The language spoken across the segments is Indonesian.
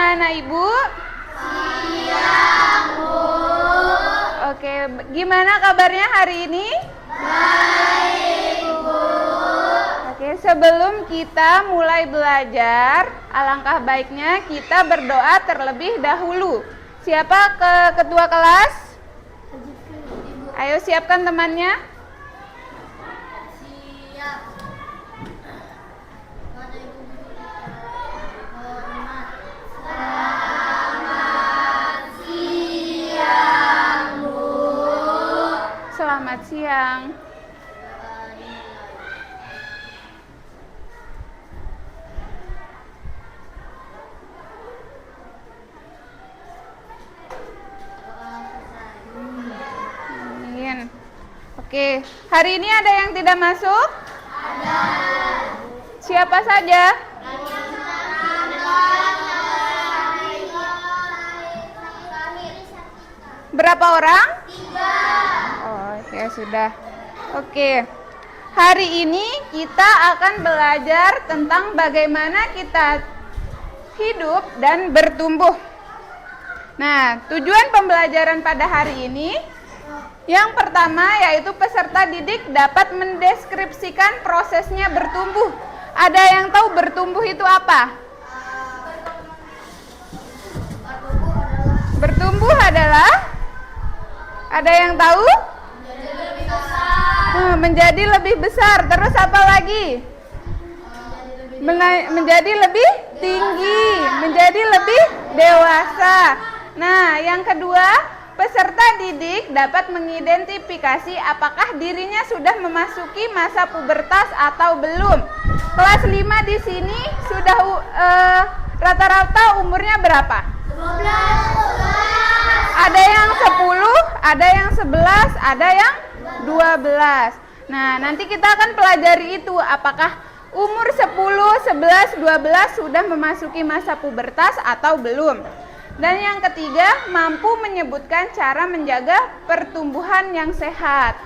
anak-anak ibu? Siang, Bu. Oke, gimana kabarnya hari ini? Baik, Bu. Oke, sebelum kita mulai belajar, alangkah baiknya kita berdoa terlebih dahulu. Siapa ketua kelas? Ayo siapkan temannya. Siap. Selamat siang, Bu. Selamat siang. Amin. Oke, hari ini ada yang tidak masuk? Ada. Siapa saja? Berapa orang? 3. Oh, ya sudah. Oke. Hari ini kita akan belajar tentang bagaimana kita hidup dan bertumbuh. Nah, tujuan pembelajaran pada hari ini yang pertama yaitu peserta didik dapat mendeskripsikan prosesnya bertumbuh. Ada yang tahu bertumbuh itu apa? Bertumbuh adalah ada yang tahu? Menjadi lebih besar. Terus apa lagi? Menjadi lebih tinggi, menjadi lebih dewasa. Nah, yang kedua, peserta didik dapat mengidentifikasi apakah dirinya sudah memasuki masa pubertas atau belum. Kelas 5 di sini sudah rata-rata umurnya berapa? 12. Ada yang 10, ada yang 11, ada yang 12. Nah, nanti kita akan pelajari itu apakah umur 10, 11, 12 sudah memasuki masa pubertas atau belum. Dan yang ketiga, mampu menyebutkan cara menjaga pertumbuhan yang sehat.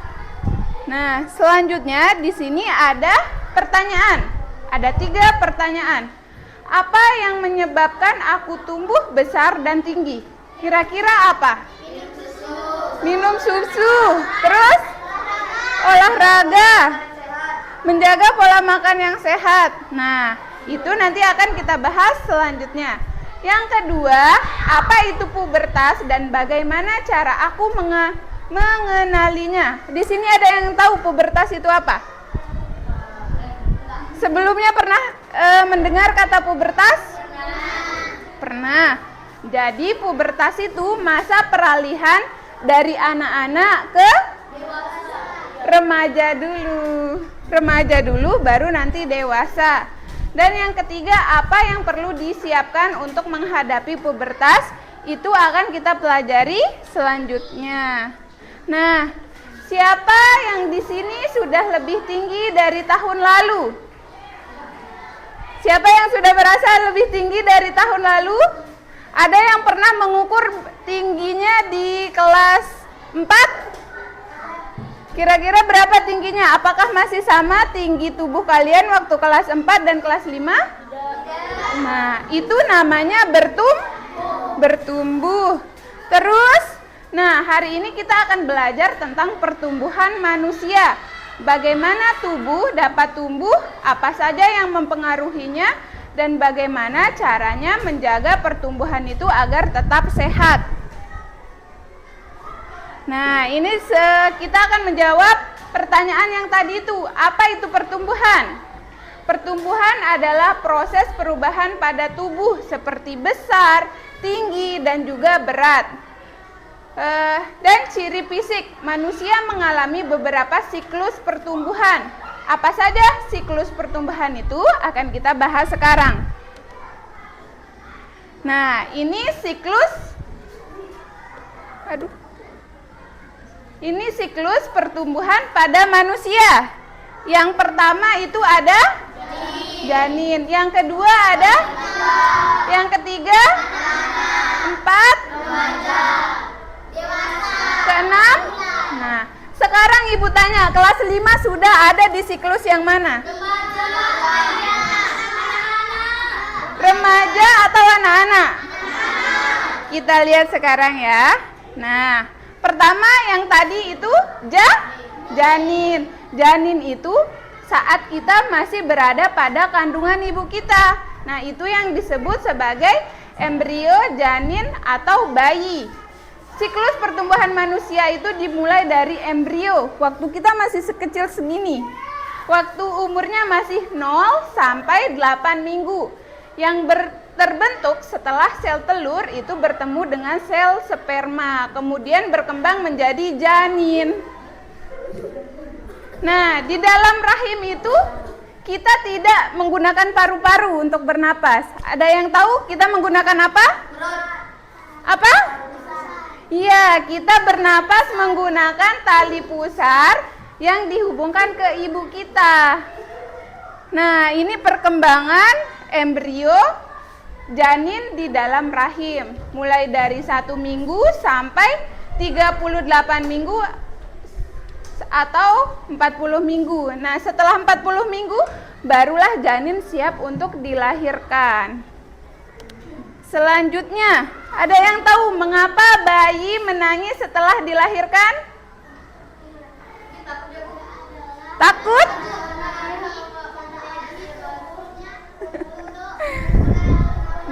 Nah, selanjutnya di sini ada pertanyaan. Ada 3 pertanyaan. Apa yang menyebabkan aku tumbuh besar dan tinggi? Kira-kira apa? Minum susu. Terus? Olahraga. Menjaga pola makan yang sehat. Nah, itu nanti akan kita bahas selanjutnya. Yang kedua, apa itu pubertas dan bagaimana cara aku mengenalinya? Di sini ada yang tahu pubertas itu apa? Sebelumnya pernah mendengar kata pubertas? Pernah. Jadi pubertas itu masa peralihan dari anak-anak ke remaja dulu. Remaja dulu baru nanti dewasa. Dan yang ketiga, apa yang perlu disiapkan untuk menghadapi pubertas? Itu akan kita pelajari selanjutnya. Nah, siapa yang di sini sudah lebih tinggi dari tahun lalu? Siapa yang sudah merasa lebih tinggi dari tahun lalu? Ada yang pernah mengukur tingginya di kelas 4? Kira-kira berapa tingginya? Apakah masih sama tinggi tubuh kalian waktu kelas 4 dan kelas 5? Nah, itu namanya bertumbuh. Terus, nah hari ini kita akan belajar tentang pertumbuhan manusia. Bagaimana tubuh dapat tumbuh, apa saja yang mempengaruhinya, dan bagaimana caranya menjaga pertumbuhan itu agar tetap sehat. Nah, ini kita akan menjawab pertanyaan yang tadi itu. Apa itu pertumbuhan? Pertumbuhan adalah proses perubahan pada tubuh seperti besar, tinggi, dan juga berat. Dan ciri fisik, manusia mengalami beberapa siklus pertumbuhan. Apa saja siklus pertumbuhan itu akan kita bahas sekarang. Nah, ini siklus pertumbuhan pada manusia. Yang pertama itu ada janin. Yang kedua ada? Yang ketiga? 4? Keenam? Nah, sekarang ibu tanya, kelas 5 sudah ada di siklus yang mana? Remaja atau anak-anak? Kita lihat sekarang ya. Nah, pertama yang tadi itu janin. Janin itu saat kita masih berada pada kandungan ibu kita. Nah, itu yang disebut sebagai embrio, janin, atau bayi. Siklus pertumbuhan manusia itu dimulai dari embrio, waktu kita masih sekecil segini. Waktu umurnya masih 0 sampai 8 minggu. Yang terbentuk setelah sel telur itu bertemu dengan sel sperma, kemudian berkembang menjadi janin. Nah, di dalam rahim itu kita tidak menggunakan paru-paru untuk bernapas. Ada yang tahu kita menggunakan apa? Apa? Iya, kita bernapas menggunakan tali pusar yang dihubungkan ke ibu kita. Nah, ini perkembangan embrio janin di dalam rahim. Mulai dari 1 minggu sampai 38 minggu atau 40 minggu. Nah, setelah 40 minggu barulah janin siap untuk dilahirkan. Selanjutnya, ada yang tahu mengapa bayi menangis setelah dilahirkan? Takut?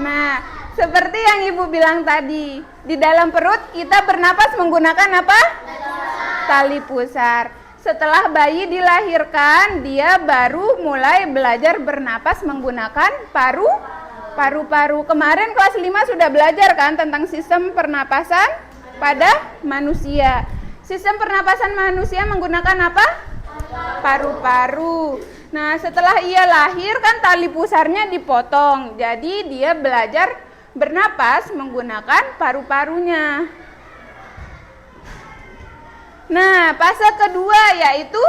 Nah, seperti yang ibu bilang tadi, di dalam perut kita bernapas menggunakan apa? Tali pusar. Setelah bayi dilahirkan, dia baru mulai belajar bernapas menggunakan paru-paru. Kemarin kelas 5 sudah belajar kan tentang sistem pernapasan pada manusia. Sistem pernapasan manusia menggunakan apa? Paru-paru. Nah, setelah ia lahir kan tali pusarnya dipotong. Jadi dia belajar bernapas menggunakan paru-parunya. Nah, fase kedua yaitu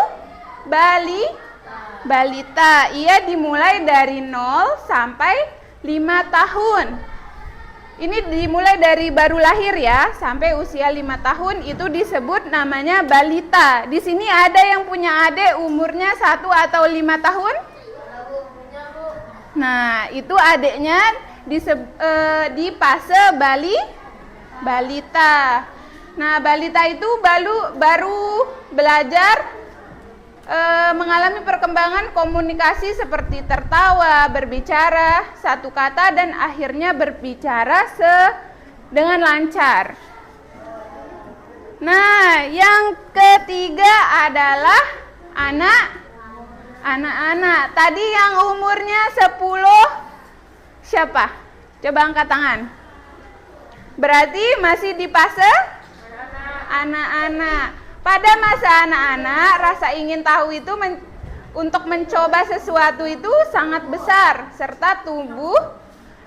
balita. Ia dimulai dari 0 sampai 5 tahun. Ini dimulai dari baru lahir ya, sampai usia 5 tahun itu disebut namanya balita. Di sini ada yang punya adik umurnya 1 atau 5 tahun? Nah, itu adiknya di fase balita. Nah, balita itu baru belajar mengalami perkembangan komunikasi seperti tertawa, berbicara satu kata, dan akhirnya berbicara dengan lancar. Nah, yang ketiga adalah anak-anak. Tadi yang umurnya 10 siapa? Coba angkat tangan. Berarti masih di fase anak-anak. Pada masa anak-anak, rasa ingin tahu itu untuk mencoba sesuatu itu sangat besar, serta tubuh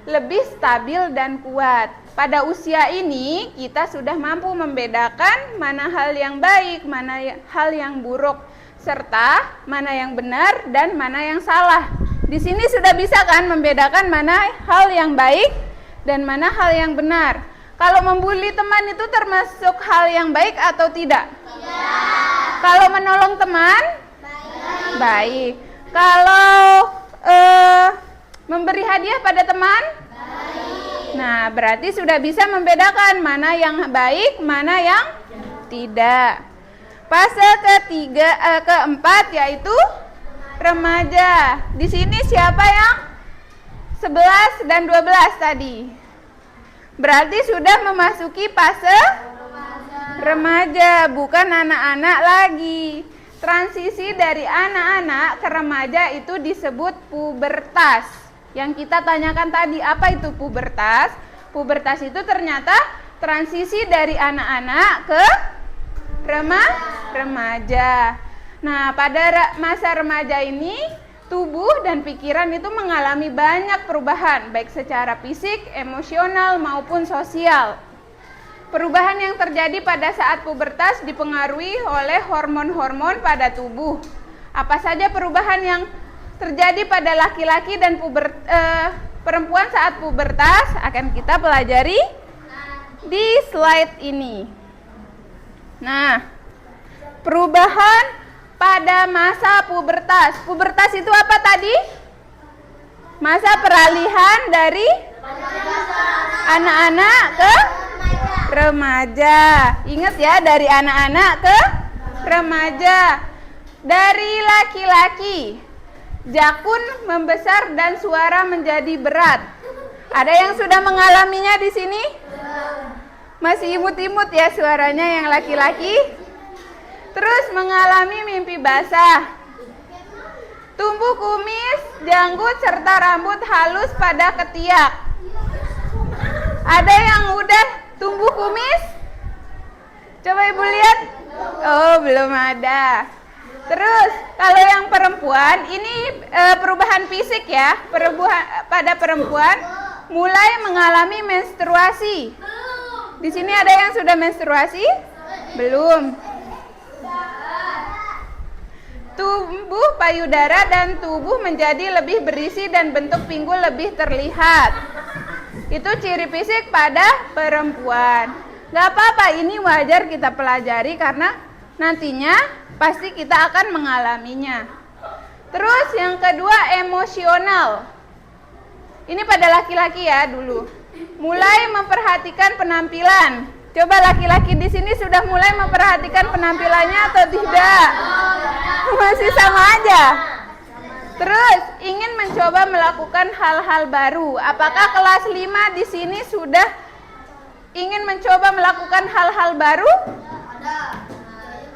lebih stabil dan kuat. Pada usia ini, kita sudah mampu membedakan mana hal yang baik, mana hal yang buruk, serta mana yang benar dan mana yang salah. Di sini sudah bisa kan membedakan mana hal yang baik dan mana hal yang benar. Kalau membuli teman itu termasuk hal yang baik atau tidak? Tidak. Kalau menolong teman? Baik. Kalau memberi hadiah pada teman? Baik. Nah, berarti sudah bisa membedakan mana yang baik, mana yang tidak. Fase keempat yaitu remaja. Di sini siapa yang 11 dan 12 tadi? Berarti sudah memasuki fase remaja, bukan anak-anak lagi. Transisi dari anak-anak ke remaja itu disebut pubertas. Yang kita tanyakan tadi, apa itu pubertas? Pubertas itu ternyata transisi dari anak-anak ke remaja. Nah, pada masa remaja ini tubuh dan pikiran itu mengalami banyak perubahan, baik secara fisik, emosional, maupun sosial. Perubahan yang terjadi pada saat pubertas dipengaruhi oleh hormon-hormon pada tubuh. Apa saja perubahan yang terjadi pada laki-laki dan perempuan saat pubertas akan kita pelajari di slide ini. Nah, perubahan pada masa pubertas. Pubertas itu apa tadi? Masa peralihan dari anak-anak ke Remaja. Ingat ya, dari anak-anak ke remaja. Dari laki-laki, jakun membesar dan suara menjadi berat. Ada yang sudah mengalaminya di sini? Masih imut-imut ya suaranya yang laki-laki. Terus mengalami mimpi basah. Tumbuh kumis, janggut, serta rambut halus pada ketiak. Ada yang udah tumbuh kumis? Coba ibu lihat. Oh, belum ada. Terus, kalau yang perempuan, ini perubahan fisik ya. Pada perempuan, mulai mengalami menstruasi. Di sini ada yang sudah menstruasi? Belum. Tumbuh payudara dan tubuh menjadi lebih berisi dan bentuk pinggul lebih terlihat. Itu ciri fisik pada perempuan. Gak apa-apa, ini wajar kita pelajari karena nantinya pasti kita akan mengalaminya. Terus yang kedua, emosional. Ini pada laki-laki ya dulu. Mulai memperhatikan penampilan. Coba laki-laki di sini sudah mulai memperhatikan penampilannya atau tidak? Masih sama aja. Terus ingin mencoba melakukan hal-hal baru. Apakah kelas 5 di sini sudah ingin mencoba melakukan hal-hal baru?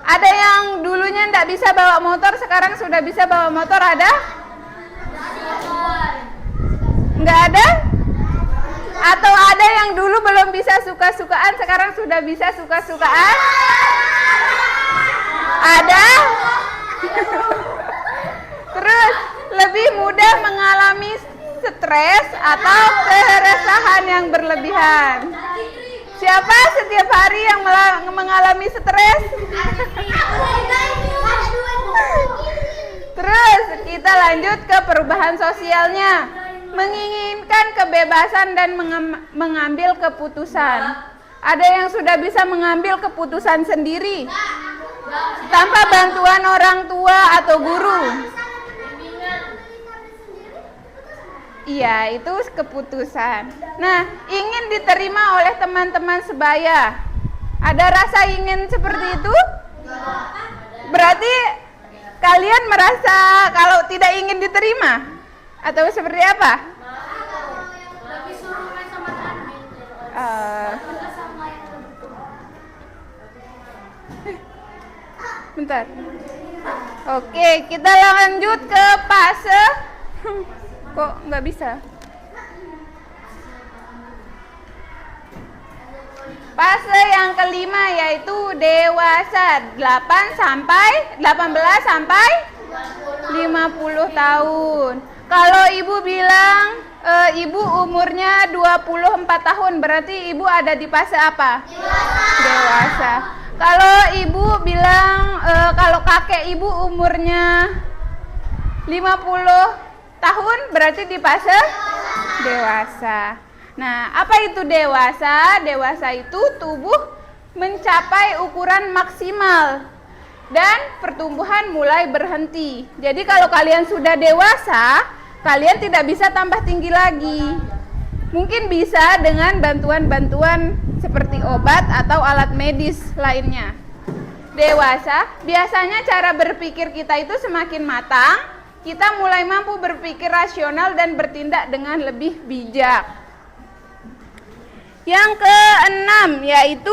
Ada yang dulunya tidak bisa bawa motor, sekarang sudah bisa bawa motor, ada? Enggak ada? Atau ada yang dulu belum bisa suka-sukaan, sekarang sudah bisa suka-sukaan? Ada? Terus lebih mudah mengalami stres atau keresahan yang berlebihan. Siapa setiap hari yang mengalami stres? Terus kita lanjut ke perubahan sosialnya. Menginginkan kebebasan dan mengambil keputusan. Ada yang sudah bisa mengambil keputusan sendiri tanpa bantuan orang tua atau guru. Iya, itu keputusan. Nah, ingin diterima oleh teman-teman sebaya. Ada rasa ingin seperti itu? Berarti kalian merasa kalau tidak ingin diterima? Atau seperti apa? Bentar. Oke, kita lanjut ke fase. Kok nggak bisa? Fase yang kelima yaitu dewasa, 18 sampai 50 tahun. Kalau ibu bilang ibu umurnya 24 tahun, berarti ibu ada di fase apa? Dewasa. Kalau ibu bilang kalau kakek ibu umurnya 50 tahun, berarti di fase dewasa. Nah, apa itu dewasa? Dewasa itu tubuh mencapai ukuran maksimal dan pertumbuhan mulai berhenti. Jadi kalau kalian sudah dewasa, kalian tidak bisa tambah tinggi lagi. Mungkin bisa dengan bantuan-bantuan seperti obat atau alat medis lainnya. Dewasa, biasanya cara berpikir kita itu semakin matang, kita mulai mampu berpikir rasional dan bertindak dengan lebih bijak. Yang keenam yaitu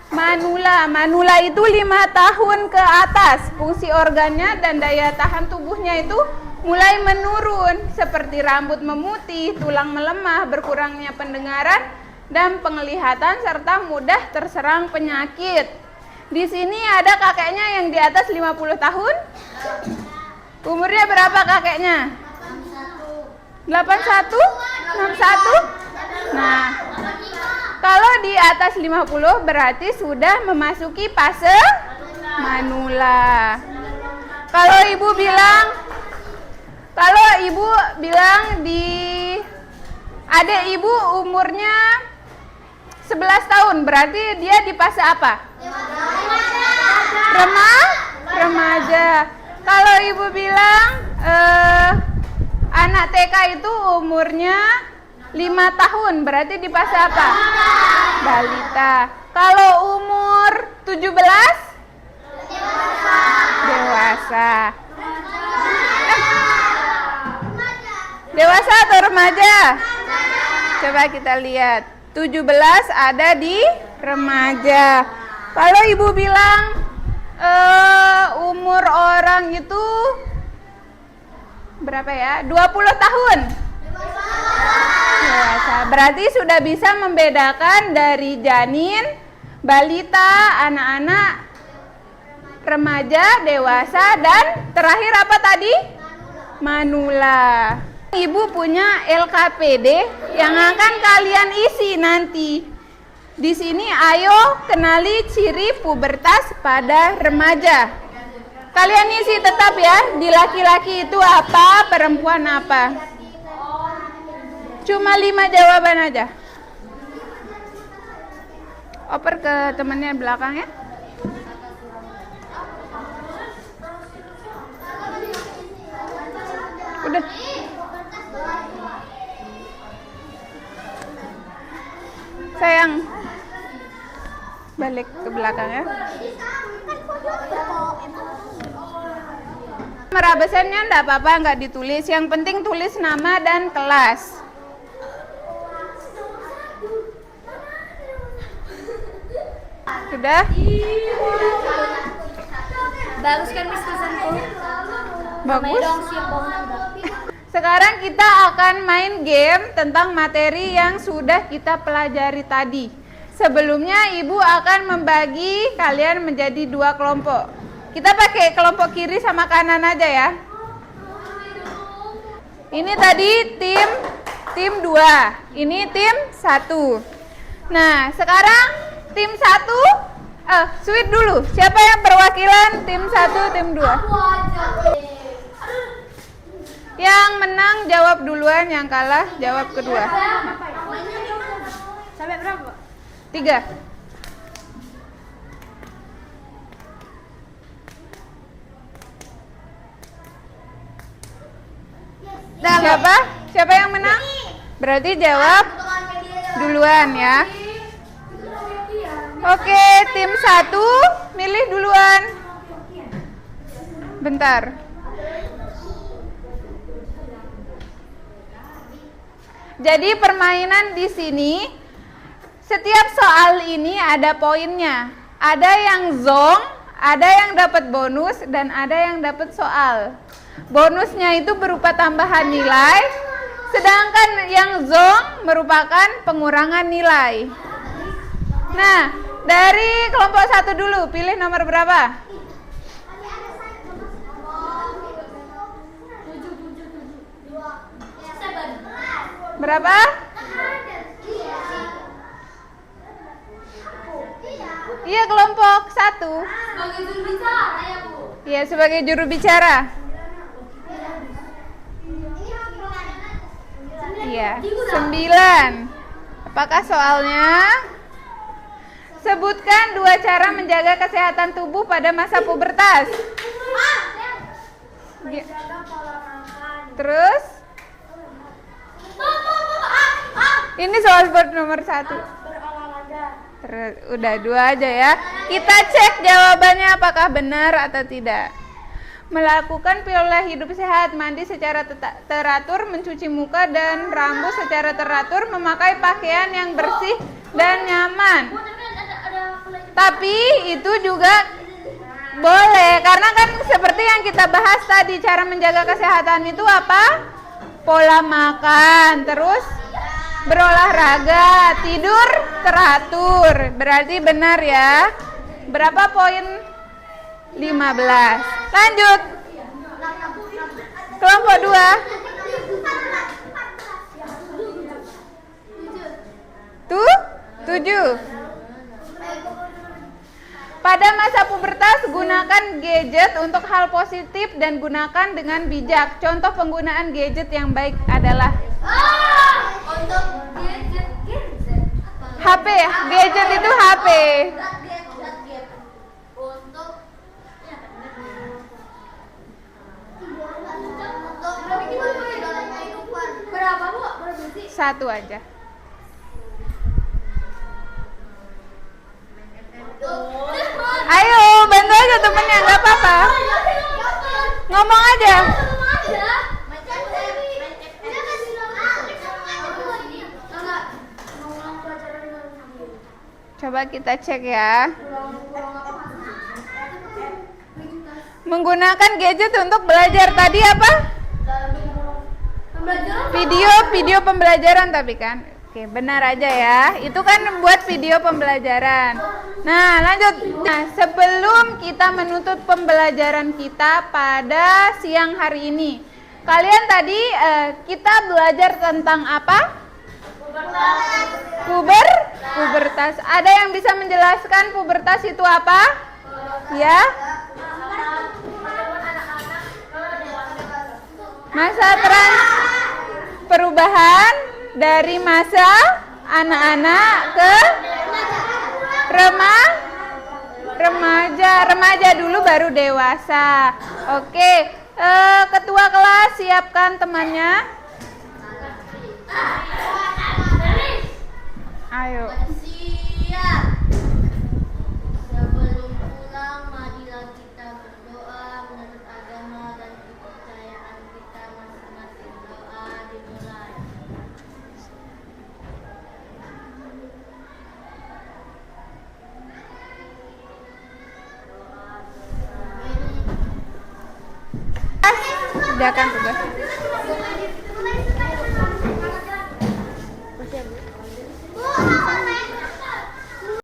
manula. Manula itu 5 tahun ke atas. Fungsi organnya dan daya tahan tubuhnya itu mulai menurun, seperti rambut memutih, tulang melemah, berkurangnya pendengaran dan penglihatan, serta mudah terserang penyakit. Di sini ada kakeknya yang di atas 50 tahun. Umurnya berapa kakeknya? 81? 61? Nah, kalau di atas 50 berarti sudah memasuki fase manula. Kalau ibu bilang di adik ibu umurnya 11 tahun, berarti dia di fase apa? Remaja. Kalau ibu bilang anak TK itu umurnya 5 tahun, berarti di fase apa? Balita. Kalau umur 17? Dewasa. Dewasa atau remaja? Coba kita lihat. 17 ada di remaja. Kalau ibu bilang umur orang itu berapa ya? 20 tahun. Dewasa. Berarti sudah bisa membedakan dari janin, balita, anak-anak, remaja, dewasa, dan terakhir apa tadi? Manula. Ibu punya LKPD yang akan kalian isi nanti. Di sini ayo kenali ciri pubertas pada remaja. Kalian isi tetap ya, di laki-laki itu apa, perempuan apa. Cuma 5 jawaban aja. Oper ke temannya belakang ya. Udah. Sayang. Balik ke belakang ya. Merabesannya enggak apa-apa, enggak ditulis. Yang penting tulis nama dan kelas. Sudah? Bagus kan Miss tulisanku? Bagus. Dong siap bangun. Sekarang kita akan main game tentang materi yang sudah kita pelajari tadi. Sebelumnya ibu akan membagi kalian menjadi 2 kelompok. Kita pakai kelompok kiri sama kanan aja ya. Ini tadi tim 2, ini tim 1. Nah, sekarang tim 1, sweet dulu. Siapa yang perwakilan tim 1, tim 2? Yang menang jawab duluan, yang kalah jawab kedua. Sampai berapa? 3. Siapa? Siapa yang menang? Berarti jawab duluan ya. Oke, tim 1 milih duluan. Bentar. Jadi permainan di sini, setiap soal ini ada poinnya. Ada yang zong, ada yang dapat bonus, dan ada yang dapat soal. Bonusnya itu berupa tambahan nilai, sedangkan yang zong merupakan pengurangan nilai. Nah, dari kelompok 1 dulu, pilih nomor berapa? Berapa? Iya, kelompok 1. Sebagai juru bicara ya Bu. Iya, sebagai juru bicara. Iya, 9. Apakah soalnya? Sebutkan 2 cara menjaga kesehatan tubuh pada masa pubertas. Terus? Ini soal sport nomor 1. Terus, udah 2 aja ya. Kita cek jawabannya apakah benar atau tidak. Melakukan pola hidup sehat, mandi secara teratur, mencuci muka dan rambut secara teratur, memakai pakaian yang bersih dan nyaman. Tapi itu juga boleh, karena kan seperti yang kita bahas tadi, cara menjaga kesehatan itu apa? Pola makan, terus berolahraga, tidur teratur. Berarti benar ya. Berapa poin? 15. Lanjut. Kelompok 2. Tuh, 7. Pada masa pubertas, gunakan gadget untuk hal positif dan gunakan dengan bijak. Contoh penggunaan gadget yang baik adalah Untuk gadget. HP. Gadget itu HP. Untuk berapa Bu? Berapa sih? 1 aja. Ayo, bantu aja temennya, nggak apa-apa. Ngomong aja. Coba kita cek ya. Menggunakan gadget untuk belajar tadi apa? Video pembelajaran tapi kan. Oke, benar aja ya. Itu kan buat video pembelajaran. Nah, lanjut. Nah, sebelum kita menutup pembelajaran kita pada siang hari ini, kalian tadi kita belajar tentang apa? Pubertas. Ada yang bisa menjelaskan pubertas itu apa? Ya? Masa perubahan dari masa anak-anak ke remaja dulu baru dewasa. Oke, ketua kelas siapkan temannya. Ayo. Siap. Sebelum pulang, marilah kita berdoa menurut agama dan kepercayaan kita masing-masing. Doa dimulai. Kerjakan tugas.